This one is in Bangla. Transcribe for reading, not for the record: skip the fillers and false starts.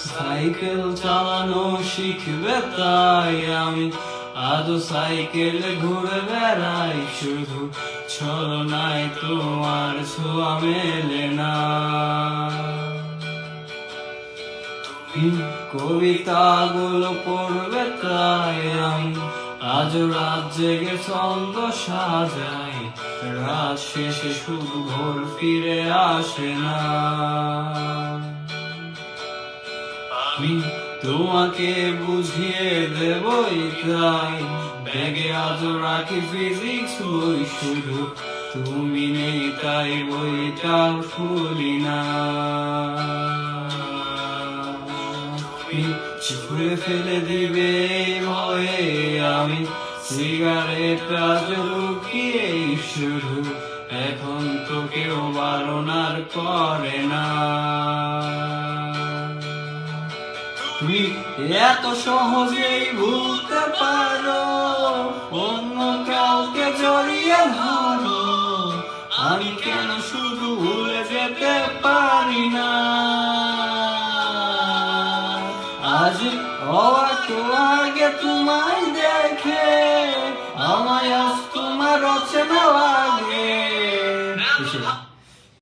সাইকেল চালানো শিখবে তাই আমি আজও সাইকেলে ঘুরে বেড়াই, শুধু ছলনায় তোমার ছোঁয়া মেলে না। কবিতাগুলো পড়বে তাই আমি আজও রাত জেগে ছন্দ সাজাই, রাত শেষে শুধু ভোর ফিরে আসে না। আমি তোমাকে বুঝিয়ে দেবই তাই ব্যাগে আজও রাখি ফিজিক্স বই, শুধু তুমি নেই তাই বইটাও খুলি না। ছুঁড়ে ফেলে দিবে ভয়ে আমি সিগারেট আজ লুকিয়ে, শুধু এখন তো কেউ বারণ আর করে না। তুমি এত সহজেই ভুলতে পারো, অন্য কাউকে জড়িয়ে ধরো, আমি কেন শুধু ভুলে যেতে পারি না। আজ অবাক লাগে তোমায় দেখে, আমায় আজ তোমার অচেনা লাগে।